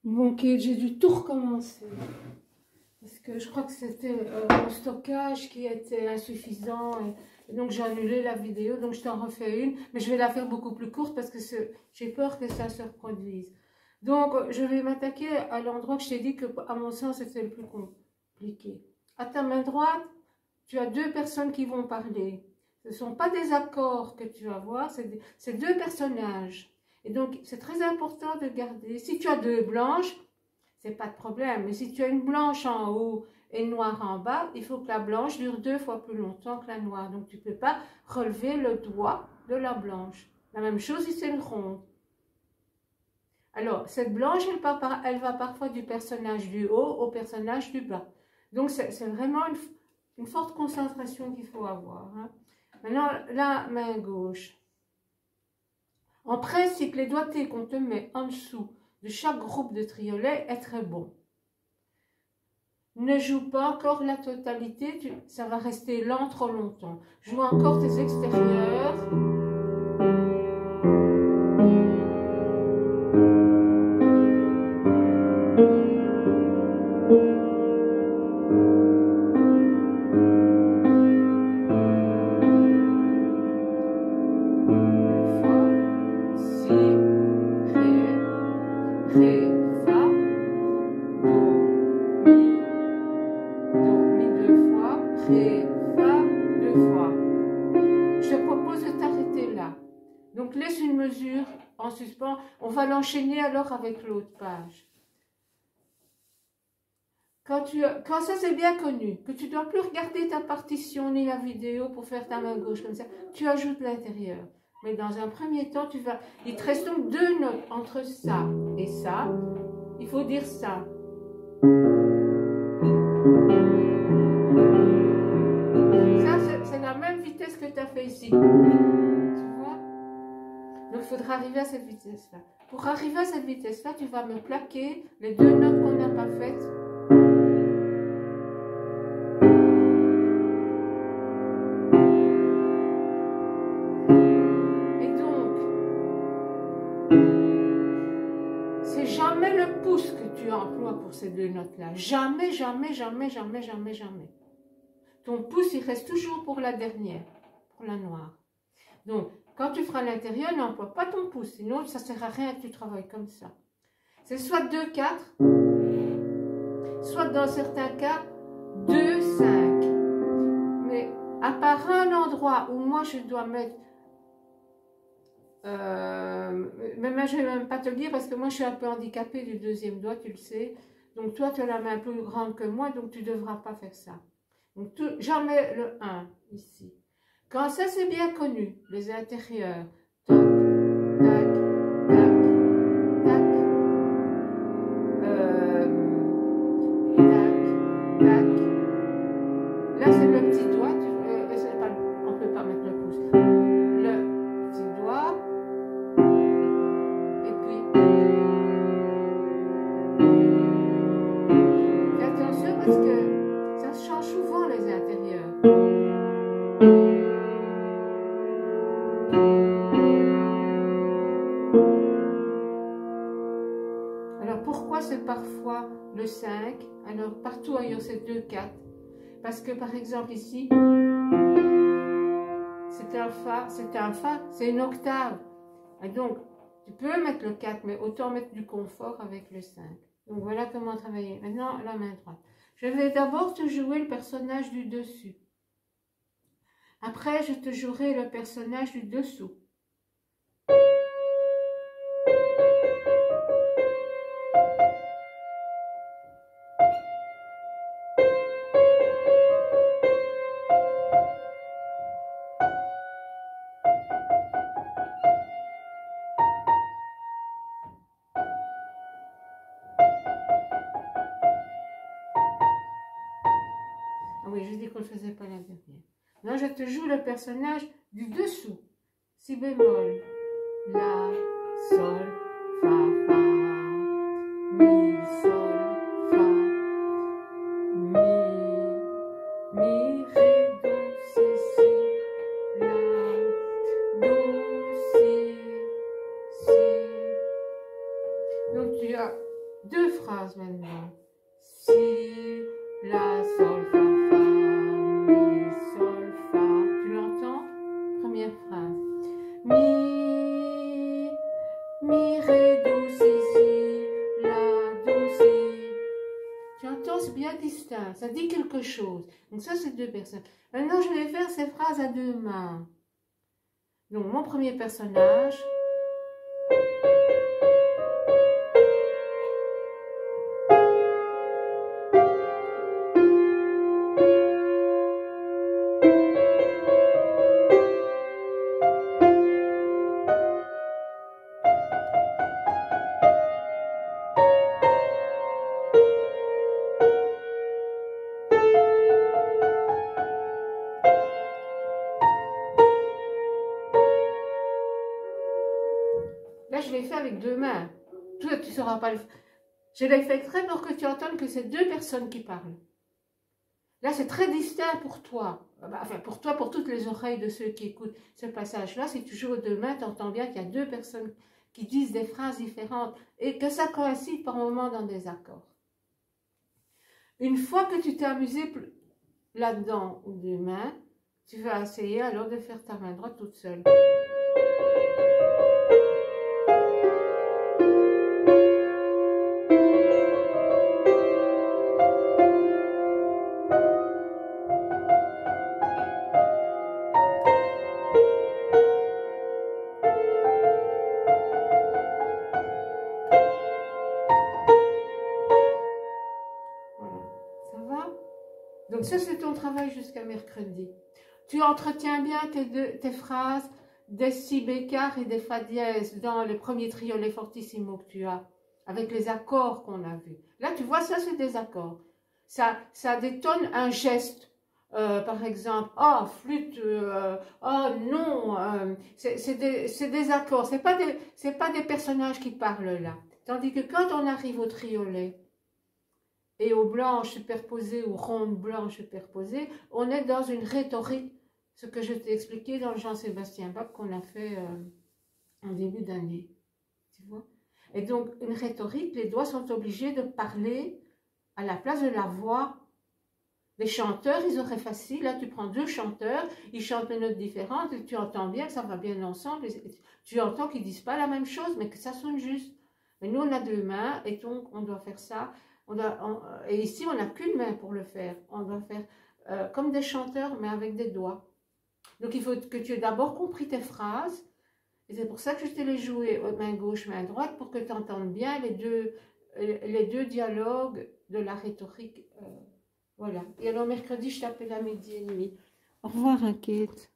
Bon, Kate, j'ai dû tout recommencer. Parce que je crois que c'était mon stockage qui était insuffisant. Et donc j'ai annulé la vidéo. Donc je t'en refais une. Mais je vais la faire beaucoup plus courte parce que j'ai peur que ça se reproduise. Donc je vais m'attaquer à l'endroit que je t'ai dit que, à mon sens, c'était le plus compliqué. À ta main droite, tu as deux personnes qui vont parler. Ce ne sont pas des accords que tu vas voir, c'est deux personnages. Et donc, c'est très important de garder. Si tu as deux blanches, c'est pas de problème. Mais si tu as une blanche en haut et une noire en bas, il faut que la blanche dure 2 fois plus longtemps que la noire. Donc, tu ne peux pas relever le doigt de la blanche. La même chose si c'est une ronde. Alors, cette blanche, elle va parfois du personnage du haut au personnage du bas. Donc, c'est vraiment une forte concentration qu'il faut avoir. Hein. Maintenant, la main gauche. En principe, les doigtés qu'on te met en dessous de chaque groupe de triolets est très bon. Ne joue pas encore la totalité, ça va rester lent trop longtemps. Joue encore tes extérieurs. Donc laisse une mesure en suspens. On va l'enchaîner alors avec l'autre page. Quand ça c'est bien connu, que tu ne dois plus regarder ta partition ni la vidéo pour faire ta main gauche comme ça, tu ajoutes l'intérieur. Mais dans un premier temps, il te reste donc deux notes entre ça et ça. Il faut dire ça. Ça, c'est la même vitesse que tu as fait ici. Donc, il faudra arriver à cette vitesse-là. Pour arriver à cette vitesse-là, tu vas me plaquer les deux notes qu'on n'a pas faites. Et donc, c'est jamais le pouce que tu emploies pour ces deux notes-là. Jamais, jamais, jamais, jamais, jamais, jamais. Ton pouce, il reste toujours pour la dernière, pour la noire. Donc, quand tu feras l'intérieur, n'emploie pas ton pouce, sinon ça ne sert à rien que tu travailles comme ça. C'est soit 2-4, soit dans certains cas 2-5. Mais à part un endroit où moi je dois mettre... mais moi je ne vais même pas te le dire parce que moi je suis un peu handicapée du deuxième doigt, tu le sais. Donc toi tu as la main plus grande que moi, donc tu ne devras pas faire ça. Donc jamais le 1 ici. Quand ça c'est bien connu, les intérieurs, tac, tac, tac, tac, tac, tac. Là c'est le petit doigt, on ne peut pas mettre le pouce. Le petit doigt, et puis fais attention parce que ça change souvent les intérieurs. Alors pourquoi c'est parfois le 5, alors partout ailleurs c'est 2-4? Parce que par exemple ici, c'est un Fa, c'est une octave. Et donc, tu peux mettre le 4, mais autant mettre du confort avec le 5. Donc voilà comment travailler. Maintenant, la main droite. Je vais d'abord te jouer le personnage du dessus. Après, je te jouerai le personnage du dessous. Ah oui, je dis qu'on ne faisait pas la dernière. Là, je te joue le personnage du dessous. Si bémol, La, Sol, Fa, Fa, Mi, Sol, Fa, Mi, Ré, Do, Si, Si, La, Do, Si, Si. Donc tu as 2 phrases maintenant. Si, la, sol, fa, fa, mi, sol, fa. Tu l'entends? Première phrase. Mi, ré, do, si, si, la, do, si. Tu entends, c'est bien distinct, ça dit quelque chose. Donc ça, c'est 2 personnes. Maintenant, je vais faire ces phrases à 2 mains. Donc, mon premier personnage. Là, je l'ai fait avec 2 mains. Toi, tu ne sauras pas le faire. Je l'ai fait exprès pour que tu entendes que c'est 2 personnes qui parlent. Là, c'est très distinct pour toi. Enfin, pour toi, pour toutes les oreilles de ceux qui écoutent ce passage-là. Si tu joues aux 2 mains, tu entends bien qu'il y a 2 personnes qui disent des phrases différentes et que ça coïncide par moments dans des accords. Une fois que tu t'es amusé là-dedans aux 2 mains, tu vas essayer alors de faire ta main droite toute seule. Donc ça, c'est ton travail jusqu'à mercredi. Tu entretiens bien tes phrases des si bécard et des fa dièse dans le premier triolet fortissimo que tu as, avec les accords qu'on a vus. Là, tu vois, ça, c'est des accords. Ça détonne un geste. Par exemple, oh, flûte, oh, non, c'est des accords. C'est pas des personnages qui parlent là. Tandis que quand on arrive au triolet, et aux blanches superposées, aux rondes blanches superposées, on est dans une rhétorique, ce que je t'ai expliqué dans le Jean-Sébastien Bach qu'on a fait en début d'année. Tu vois? Et donc, une rhétorique, les doigts sont obligés de parler à la place de la voix. Les chanteurs, ils auraient facile, là tu prends 2 chanteurs, ils chantent des notes différentes, et tu entends bien que ça va bien ensemble, et tu entends qu'ils ne disent pas la même chose, mais que ça sonne juste. Mais nous, on a 2 mains, et donc on doit faire ça. Et ici, on n'a qu'une main pour le faire. On doit faire comme des chanteurs, mais avec des doigts. Donc, il faut que tu aies d'abord compris tes phrases. Et c'est pour ça que je te les joué main gauche, main droite, pour que tu entendes bien les deux dialogues de la rhétorique. Voilà. Et alors, mercredi, je t'appelle à 12h30. Au revoir, Kate.